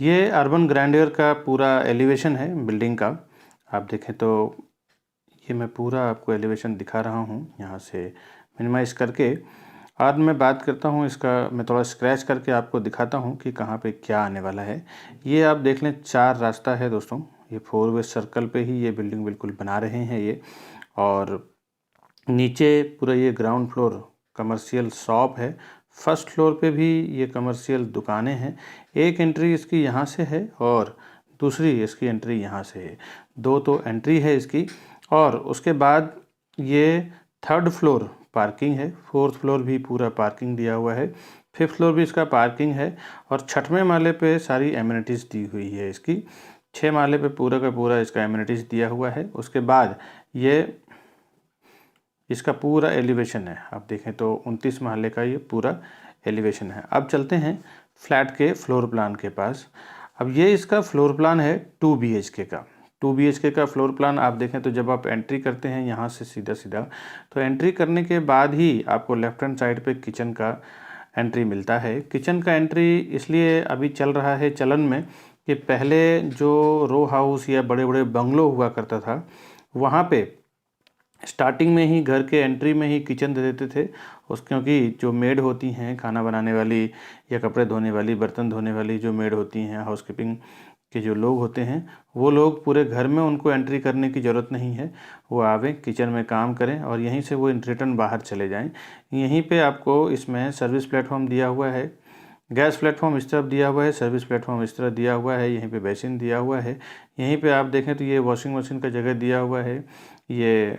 ये urban grandeur का पूरा एलिवेशन है बिल्डिंग का। आप देखें तो ये मैं पूरा आपको एलिवेशन दिखा रहा हूँ यहाँ से मिनिमाइज़ करके। आज मैं बात करता हूँ इसका, मैं थोड़ा स्क्रैच करके आपको दिखाता हूँ कि कहाँ पे क्या आने वाला है। ये आप देख लें 4 रास्ता है दोस्तों, ये 4 वे सर्कल पे ही ये बिल्डिंग बिल्कुल बना रहे हैं ये। और नीचे पूरा ये ग्राउंड फ्लोर कमर्शियल शॉप है, फर्स्ट फ्लोर पे भी ये कमर्शियल दुकानें हैं। एक एंट्री इसकी यहाँ से है और दूसरी इसकी एंट्री यहाँ से है, 2 तो एंट्री है इसकी। और उसके बाद ये 3rd फ्लोर पार्किंग है, 4th फ्लोर भी पूरा पार्किंग दिया हुआ है, 5th फ्लोर भी इसका पार्किंग है और 6वें माले पे सारी एमिनिटीज़ दी हुई है इसकी। 6 माले पे पूरा का पूरा इसका एमिनिटीज़ दिया हुआ है। उसके बाद ये इसका पूरा एलिवेशन है, आप देखें तो 29 महले का ये पूरा एलिवेशन है। अब चलते हैं फ्लैट के फ्लोर प्लान के पास। अब ये इसका फ्लोर प्लान है 2 BHK का। 2 BHK का फ्लोर प्लान आप देखें तो जब आप एंट्री करते हैं यहाँ से सीधा सीधा, तो एंट्री करने के बाद ही आपको लेफ्ट हैंड साइड पे किचन का एंट्री मिलता है। किचन का एंट्री इसलिए अभी चल रहा है चलन में कि पहले जो रो हाउस या बड़े बड़े बंगलो हुआ करता था, वहाँ पे स्टार्टिंग में ही घर के एंट्री में ही किचन दे देते थे उस, क्योंकि जो मेड होती हैं खाना बनाने वाली या कपड़े धोने वाली, बर्तन धोने वाली जो मेड होती हैं, हाउसकीपिंग के जो लोग होते हैं, वो लोग पूरे घर में उनको एंट्री करने की ज़रूरत नहीं है। वो आवें किचन में काम करें और यहीं से वो रिटर्न बाहर चले जाएं। यहीं पे आपको इसमें सर्विस प्लेटफॉर्म दिया हुआ है, गैस प्लेटफॉर्म इस तरफ दिया हुआ है, सर्विस प्लेटफॉर्म इस तरफ दिया हुआ है, यहीं पे बेसिन दिया हुआ है। यहीं पे आप देखें तो ये वॉशिंग मशीन का जगह दिया हुआ है, ये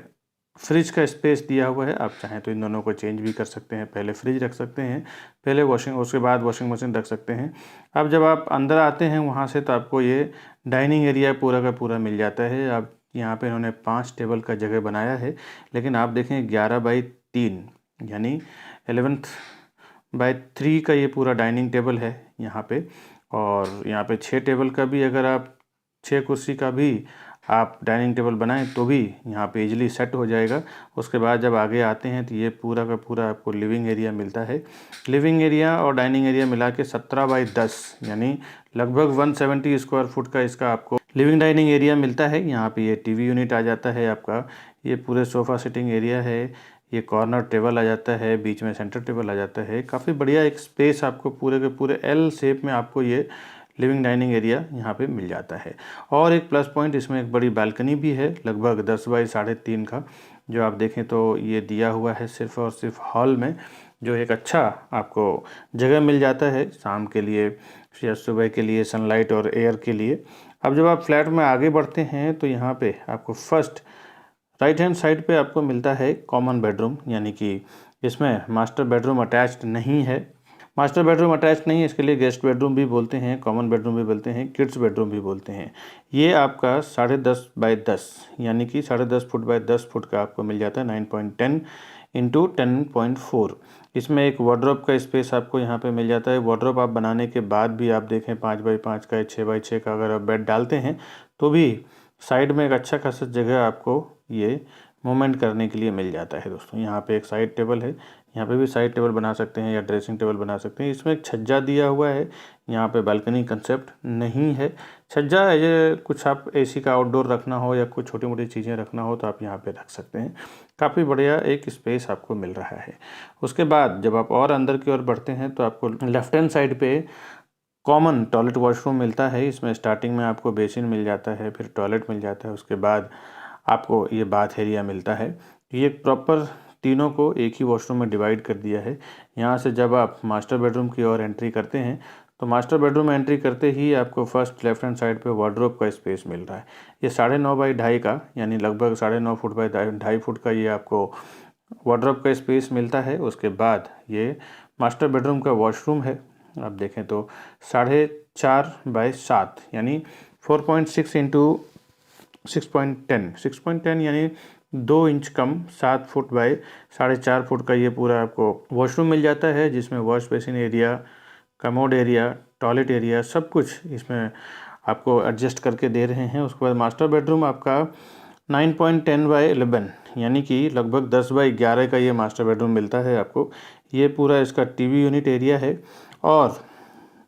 फ्रिज का स्पेस दिया हुआ है। आप चाहें तो इन दोनों को चेंज भी कर सकते हैं, पहले फ्रिज रख सकते हैं, पहले वॉशिंग, उसके बाद वॉशिंग मशीन रख सकते हैं। अब जब आप अंदर आते हैं वहाँ से तो आपको ये डाइनिंग एरिया पूरा का पूरा मिल जाता है। अब यहाँ पे इन्होंने 5 टेबल का जगह बनाया है, लेकिन आप देखें 11/3 यानी 11/3 का ये पूरा डाइनिंग टेबल है यहाँ पे। और यहाँ पे 6 टेबल का भी, अगर आप 6 कुर्सी का भी आप डाइनिंग टेबल बनाएं तो भी यहाँ पे इजीली सेट हो जाएगा। उसके बाद जब आगे आते हैं तो ये पूरा का पूरा आपको लिविंग एरिया मिलता है। लिविंग एरिया और डाइनिंग एरिया मिला के 17/10 यानी लगभग 170 स्क्वायर फुट का इसका आपको लिविंग डाइनिंग एरिया मिलता है। यहाँ पे ये टीवी यूनिट आ जाता है आपका, ये पूरे सोफ़ा सिटिंग एरिया है, ये कॉर्नर टेबल आ जाता है, बीच में सेंटर टेबल आ जाता है। काफ़ी बढ़िया एक स्पेस आपको पूरे के पूरे एल शेप में आपको ये लिविंग डाइनिंग एरिया यहाँ पे मिल जाता है। और एक प्लस पॉइंट, इसमें एक बड़ी बालकनी भी है लगभग 10/3.5 का, जो आप देखें तो ये दिया हुआ है सिर्फ और सिर्फ हॉल में, जो एक अच्छा आपको जगह मिल जाता है शाम के लिए या सुबह के लिए, सनलाइट और एयर के लिए। अब जब आप फ्लैट में आगे बढ़ते हैं तो यहाँ पे आपको फर्स्ट राइट हैंड साइड पे आपको मिलता है कॉमन बेडरूम, यानी कि इसमें मास्टर बेडरूम अटैच्ड नहीं है। मास्टर बेडरूम अटैच नहीं है, इसके लिए गेस्ट बेडरूम भी बोलते हैं, कॉमन बेडरूम भी बोलते हैं, किड्स बेडरूम भी बोलते हैं। ये आपका 10.5/10 यानी कि 10.5 फुट बाय 10 फुट का आपको मिल जाता है, 9.10 इंटू 10.4। इसमें एक वार्डरोब का स्पेस आपको यहाँ पे मिल जाता है। वार्डरोब आप बनाने के बाद भी आप देखें 5/5 का या 6/6 का अगर आप बेड डालते हैं तो भी साइड में एक अच्छा खासा जगह आपको ये मूवमेंट करने के लिए मिल जाता है दोस्तों। यहाँ पे एक साइड टेबल है, यहाँ पे भी साइड टेबल बना सकते हैं या ड्रेसिंग टेबल बना सकते हैं। इसमें एक छज्जा दिया हुआ है, यहाँ पे बालकनी कंसेप्ट नहीं है। छज्जा ये कुछ आप एसी का आउटडोर रखना हो या कुछ छोटी मोटी चीज़ें रखना हो तो आप यहाँ पे रख सकते हैं। काफ़ी बढ़िया एक स्पेस आपको मिल रहा है। उसके बाद जब आप और अंदर की ओर बढ़ते हैं तो आपको लेफ्ट हैंड साइड पे कॉमन टॉयलेट वॉशरूम मिलता है। इसमें स्टार्टिंग में आपको बेसिन मिल जाता है, फिर टॉयलेट मिल जाता है, उसके बाद आपको ये बाथ एरिया मिलता है। ये प्रॉपर तीनों को एक ही वॉशरूम में डिवाइड कर दिया है। यहाँ से जब आप मास्टर बेडरूम की ओर एंट्री करते हैं तो मास्टर बेडरूम में एंट्री करते ही आपको फर्स्ट लेफ्ट हैंड साइड पे वार्डरोब का स्पेस मिल रहा है। ये 9.5/2.5 का यानी लगभग 9.5 फुट बाय 2.5 फुट का ये आपको वार्डरोब का स्पेस मिलता है। उसके बाद ये मास्टर बेडरूम का वॉशरूम है, आप देखें तो 4.5/7 यानी 4.6 इंटू 6.10 यानी 2 inch come, 7 foot by 4.5 foot का ये पूरा आपको वॉशरूम मिल जाता है, जिसमें wash basin area, commode area, toilet area सब कुछ इसमें आपको एडजस्ट करके दे रहे हैं। उसके बाद मास्टर बेडरूम आपका 9.10/11 यानी कि लगभग 10/11 का ये मास्टर बेडरूम मिलता है आपको। ये पूरा इसका टीवी यूनिट एरिया है और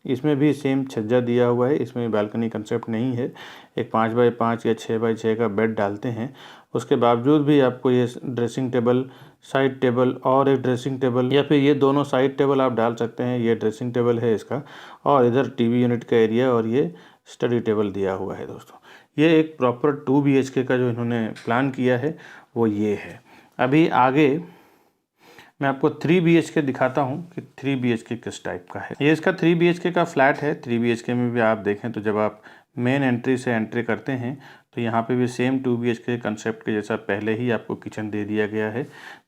इसमें भी सेम छज्जा दिया हुआ है, इसमें बालकनी कंसेप्ट नहीं है। एक 5x5 या 6x6 का बेड डालते हैं, उसके बावजूद भी आपको ये ड्रेसिंग टेबल, साइड टेबल और एक ड्रेसिंग टेबल, या फिर ये दोनों साइड टेबल आप डाल सकते हैं। ये ड्रेसिंग टेबल है इसका, और इधर टीवी यूनिट का एरिया और ये स्टडी टेबल दिया हुआ है दोस्तों। ये एक प्रॉपर 2 BHK का जो इन्होंने प्लान किया है वो ये है। अभी आगे मैं आपको 3 BHK दिखाता हूँ कि 3 BHK किस टाइप का है। ये इसका 3 BHK का फ्लैट है। 3 BHK में भी आप देखें तो जब आप मेन एंट्री से एंट्री करते हैं तो यहाँ पे भी सेम 2 BHK कंसेप्ट के जैसा पहले ही आपको किचन दे दिया गया है,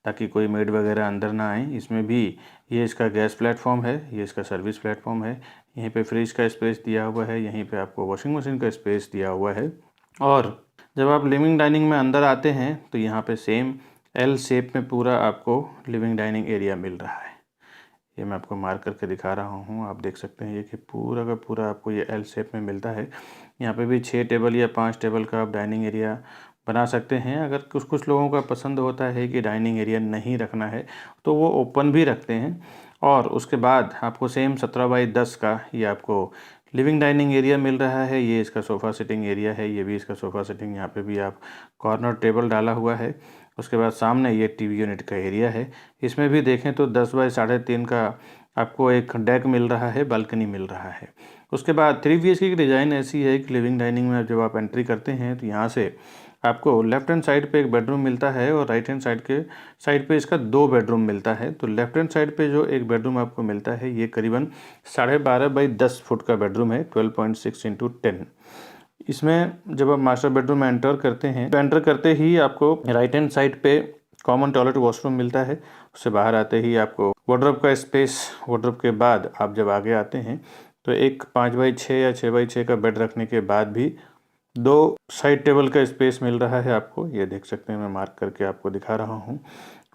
ताकि कोई मेड वगैरह अंदर ना आए। इसमें भी ये इसका गैस प्लेटफॉर्म है, ये इसका सर्विस प्लेटफॉर्म है। यहीं पे फ्रिज का स्पेस दिया हुआ है, यहीं पे आपको वॉशिंग मशीन का स्पेस दिया हुआ है। और जब आप लिविंग डाइनिंग में अंदर आते हैं तो यहाँ पे सेम एल शेप में पूरा आपको लिविंग डाइनिंग एरिया मिल रहा है। ये मैं आपको मार्क करके दिखा रहा हूँ, आप देख सकते हैं ये कि पूरा का पूरा आपको ये एल शेप में मिलता है। यहाँ पे भी 6 टेबल या 5 टेबल का आप डाइनिंग एरिया बना सकते हैं। अगर कुछ लोगों का पसंद होता है कि डाइनिंग एरिया नहीं रखना है तो वो ओपन भी रखते हैं। और उसके बाद आपको सेम 17x10 का ये आपको लिविंग डाइनिंग एरिया मिल रहा है। ये इसका सोफ़ा सिटिंग एरिया है, ये भी इसका सोफ़ा सिटिंग, यहाँ पे भी आप कॉर्नर टेबल डाला हुआ है। उसके बाद सामने ये टीवी यूनिट का एरिया है। इसमें भी देखें तो 10x3.5 का आपको एक डेक मिल रहा है, बालकनी मिल रहा है। उसके बाद 3 BHK की डिज़ाइन ऐसी है कि लिविंग डाइनिंग में जब आप एंट्री करते हैं तो यहाँ से आपको लेफ्ट हैंड साइड पे एक बेडरूम मिलता है और राइट हैंड साइड पे इसका 2 बेडरूम मिलता है। तो लेफ्ट हैंड साइड पे जो एक बेडरूम आपको मिलता है ये करीबन 12.5x10 फुट का बेडरूम है, 12.6x10। इसमें जब आप मास्टर बेडरूम में एंटर करते हैं तो एंटर करते ही आपको राइट हैंड साइड पे कॉमन टॉयलेट वॉशरूम मिलता है। उससे बाहर आते ही आपको वार्डरोब का स्पेस, वार्डरोब के बाद आप जब आगे आते हैं तो एक 5x6 या 6x6 का बेड रखने के बाद भी 2 साइड टेबल का स्पेस मिल रहा है आपको। ये देख सकते हैं, मैं मार्क करके आपको दिखा रहा हूँ।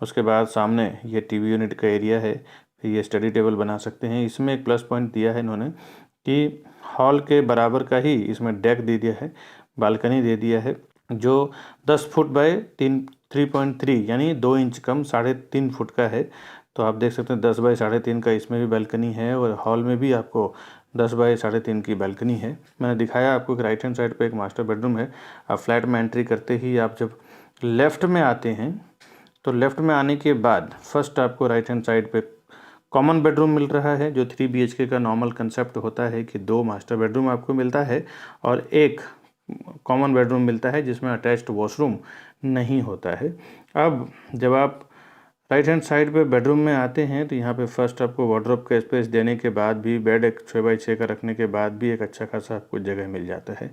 उसके बाद सामने ये टीवी यूनिट का एरिया है, फिर ये स्टडी टेबल बना सकते हैं। इसमें एक प्लस पॉइंट दिया है इन्होंने कि हॉल के बराबर का ही इसमें डेक दे दिया है, बालकनी दे दिया है, जो 10 फुट बाय 3.3 यानी 2 इंच कम 3.5 फुट का है। तो आप देख सकते हैं 10x3.5 का इसमें भी बालकनी है और हॉल में भी आपको 10x3.5 की बालकनी है। मैंने दिखाया आपको कि राइट हैंड साइड पे एक मास्टर बेडरूम है। आप फ्लैट में एंट्री करते ही आप जब लेफ़्ट में आते हैं तो लेफ़्ट में आने के बाद फर्स्ट आपको राइट हैंड साइड पे कॉमन बेडरूम मिल रहा है, जो 3 BHK का नॉर्मल कंसेप्ट होता है कि 2 मास्टर बेडरूम आपको मिलता है और एक कॉमन बेडरूम मिलता है जिसमें अटैच्ड वॉशरूम नहीं होता है। अब जब आप राइट हैंड साइड पे बेडरूम में आते हैं तो यहाँ पे फर्स्ट आपको वार्डरोब का स्पेस देने के बाद भी बेड एक 6x6 का रखने के बाद भी एक अच्छा खासा आपको जगह मिल जाता है।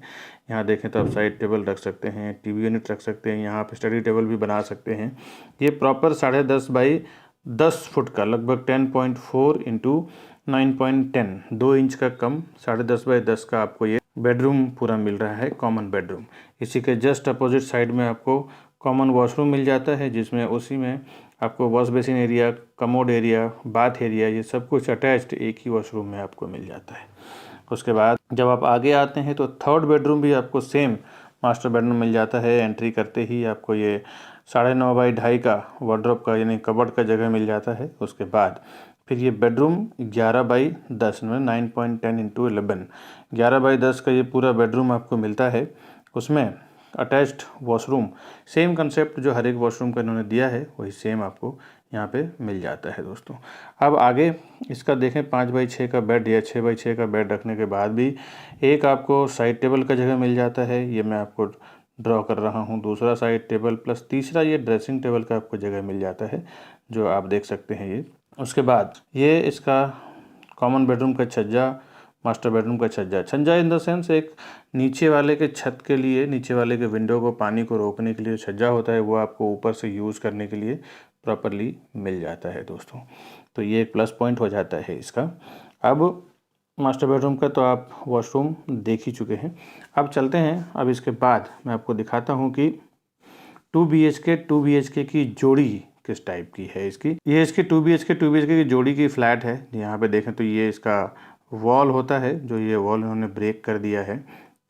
यहाँ देखें तो आप साइड टेबल रख सकते हैं, टीवी यूनिट रख सकते हैं, यहाँ पे स्टडी टेबल भी बना सकते हैं। ये प्रॉपर 10.5x10 फुट का लगभग 10.4 इंटू 9.10 2 इंच का कम 10.5x10 का आपको ये बेडरूम पूरा मिल रहा है, कॉमन बेडरूम। इसी के जस्ट अपोजिट साइड में आपको कॉमन वॉशरूम मिल जाता है, जिसमें उसी में आपको wash basin area, commode area, bath area, ये सब कुछ अटैच्ड एक ही वॉशरूम में आपको मिल जाता है। उसके बाद जब आप आगे आते हैं तो थर्ड बेडरूम भी आपको सेम मास्टर बेडरूम मिल जाता है। एंट्री करते ही आपको ये 9.5x2.5 का वार्डरोब का यानी कबर्ड का जगह मिल जाता है। उसके बाद फिर ये बेडरूम 11x10 में 9.10 इंटू 11 11x10 का ये पूरा बेडरूम आपको मिलता है। उसमें अटैच्ड वॉशरूम, सेम कंसेप्ट जो हर एक वॉशरूम का इन्होंने दिया है वही सेम आपको यहाँ पे मिल जाता है दोस्तों। अब आगे इसका देखें 5x6 का बेड या 6x6 का बेड रखने के बाद भी एक आपको साइड टेबल का जगह मिल जाता है। ये मैं आपको ड्रॉ कर रहा हूँ, दूसरा साइड टेबल प्लस तीसरा ये ड्रेसिंग टेबल का आपको जगह मिल जाता है, जो आप देख सकते हैं ये। उसके बाद ये इसका कॉमन बेडरूम का छज्जा, मास्टर बेडरूम का छज्जा इन द सेंस एक नीचे वाले के छत के लिए, नीचे वाले के विंडो को पानी को रोकने के लिए छज्जा होता है, वो आपको ऊपर से यूज़ करने के लिए प्रॉपरली मिल जाता है दोस्तों। तो ये एक प्लस पॉइंट हो जाता है इसका। अब मास्टर बेडरूम का तो आप वॉशरूम देख ही चुके हैं। अब चलते हैं, अब इसके बाद मैं आपको दिखाता हूँ कि 2 BHK की जोड़ी किस टाइप की है इसकी। ये इसकी 2 BHK की जोड़ी की फ्लैट है। यहाँ पे देखें तो ये इसका वॉल होता है, जो ये वॉल इन्होंने ब्रेक कर दिया है,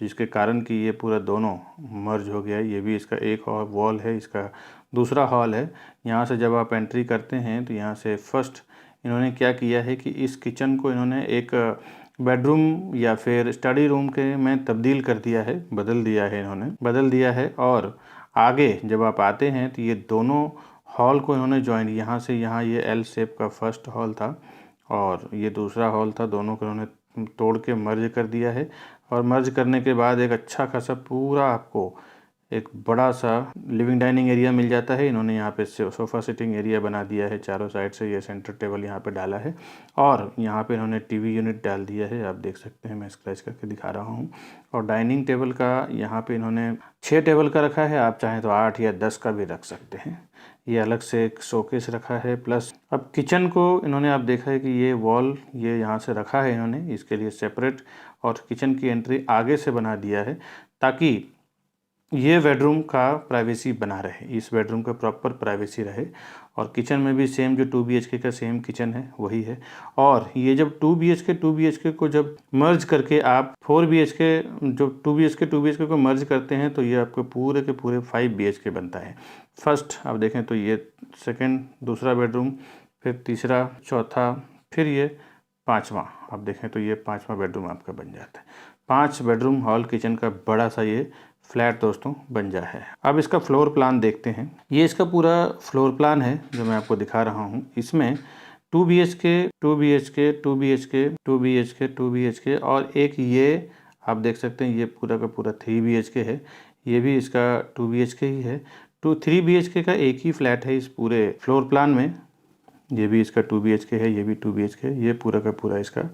जिसके कारण कि ये पूरा दोनों मर्ज हो गया है। ये भी इसका एक और वॉल है, इसका दूसरा हॉल है। यहाँ से जब आप एंट्री करते हैं तो यहाँ से फर्स्ट इन्होंने क्या किया है कि इस किचन को इन्होंने एक बेडरूम या फिर स्टडी रूम के में तब्दील कर दिया है, बदल दिया है। और आगे जब आप आते हैं तो ये दोनों हॉल को इन्होंने जॉइन, यहाँ से यहाँ ये एल शेप का फर्स्ट हॉल था और ये दूसरा हॉल था, दोनों को इन्होंने तोड़ के मर्ज कर दिया है। और मर्ज करने के बाद एक अच्छा खासा पूरा आपको एक बड़ा सा लिविंग डाइनिंग एरिया मिल जाता है। इन्होंने यहाँ पे सोफ़ा सिटिंग एरिया बना दिया है, चारों साइड से ये सेंटर टेबल यहाँ पे डाला है और यहाँ पे इन्होंने टीवी यूनिट डाल दिया है, आप देख सकते हैं, मैं स्क्रैच करके दिखा रहा हूँ। और डाइनिंग टेबल का यहाँ पे इन्होंने 6 टेबल का रखा है, आप चाहें तो 8 या 10 का भी रख सकते हैं। ये अलग से एक शोकेस रखा है। प्लस अब किचन को इन्होंने, आप देखा है कि ये वॉल ये यहाँ से रखा है इन्होंने इसके लिए सेपरेट, और किचन की एंट्री आगे से बना दिया है ताकि ये बेडरूम का प्राइवेसी बना रहे, इस बेडरूम का प्रॉपर प्राइवेसी रहे। और किचन में भी सेम जो 2 BHK का सेम किचन है वही है। और ये जब 2 BHK को जब मर्ज करके आप 4 BHK, जो 2 BHK को मर्ज करते हैं तो ये आपके पूरे के पूरे 5 BHK बनता है। फर्स्ट आप देखें तो ये सेकंड, दूसरा बेडरूम, फिर तीसरा, चौथा, फिर ये पाँचवा, आप देखें तो ये 5वां बेडरूम आपका बन जाता है। 5 बेडरूम हॉल किचन का बड़ा सा ये फ्लैट दोस्तों बन जा है। अब इसका फ्लोर प्लान देखते हैं। ये इसका पूरा फ्लोर प्लान है जो मैं आपको दिखा रहा हूँ। इसमें 2 BHK, 2 BHK, 2 BHK, 2 BHK, 2 BHK और एक ये आप देख सकते हैं ये पूरा का पूरा 3 BHK है। ये भी इसका 2 BHK ही है। 3 BHK का एक ही फ्लैट है इस पूरे फ्लोर प्लान में। ये भी इसका 2 BHK है, ये भी 2 BHK है, ये पूरा का पूरा इसका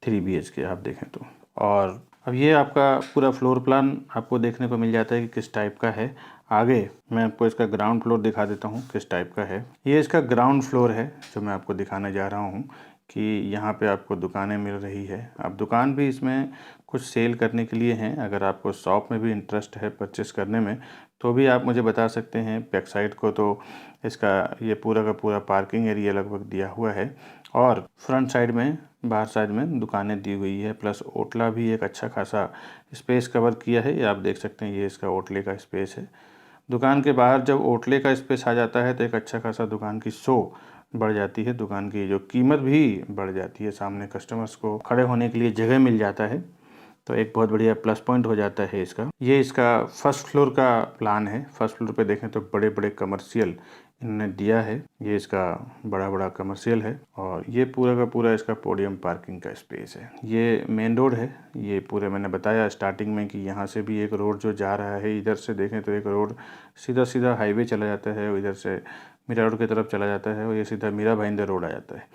3 BHK आप देखें तो। और अब ये आपका पूरा फ्लोर प्लान आपको देखने को मिल जाता है कि किस टाइप का है। आगे मैं आपको इसका ग्राउंड फ्लोर दिखा देता हूँ किस टाइप का है। ये इसका ग्राउंड फ्लोर है जो मैं आपको दिखाने जा रहा हूँ कि यहाँ पे आपको दुकानें मिल रही है। अब दुकान भी इसमें कुछ सेल करने के लिए हैं। अगर आपको शॉप में भी इंटरेस्ट है परचेस करने में तो भी आप मुझे बता सकते हैं। बैक साइड को तो इसका ये पूरा का पूरा पार्किंग एरिया लगभग दिया हुआ है और फ्रंट साइड में, बाहर साइड में दुकानें दी हुई है। प्लस ओटला भी एक अच्छा खासा स्पेस कवर किया है, ये आप देख सकते हैं, ये इसका ओटले का स्पेस है। दुकान के बाहर जब ओटले का स्पेस आ जाता है तो एक अच्छा खासा दुकान की शो बढ़ जाती है, दुकान की जो कीमत भी बढ़ जाती है, सामने कस्टमर्स को खड़े होने के लिए जगह मिल जाता है, तो एक बहुत बढ़िया प्लस पॉइंट हो जाता है इसका। ये इसका फर्स्ट फ्लोर का प्लान है। फर्स्ट फ्लोर पे देखें तो बड़े बड़े कमर्शियल इन्होंने दिया है, ये इसका बड़ा बड़ा कमर्शियल है और ये पूरा का पूरा इसका पोडियम पार्किंग का स्पेस है। ये मेन रोड है, ये पूरे मैंने बताया स्टार्टिंग में कि यहाँ से भी एक रोड जो जा रहा है, इधर से देखें तो एक रोड सीधा सीधा हाईवे चला जाता है, इधर से मीरा रोड की तरफ चला जाता है और ये सीधा मीरा भाईंदर रोड आ जाता है।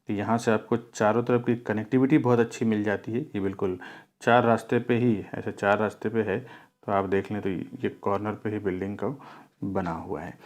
तो यहाँ से आपको चारों तरफ की कनेक्टिविटी बहुत अच्छी मिल जाती है। ये बिल्कुल 4 रास्ते पे ही, ऐसे 4 रास्ते पे है, तो आप देख लें तो ये कॉर्नर पे ही बिल्डिंग का बना हुआ है।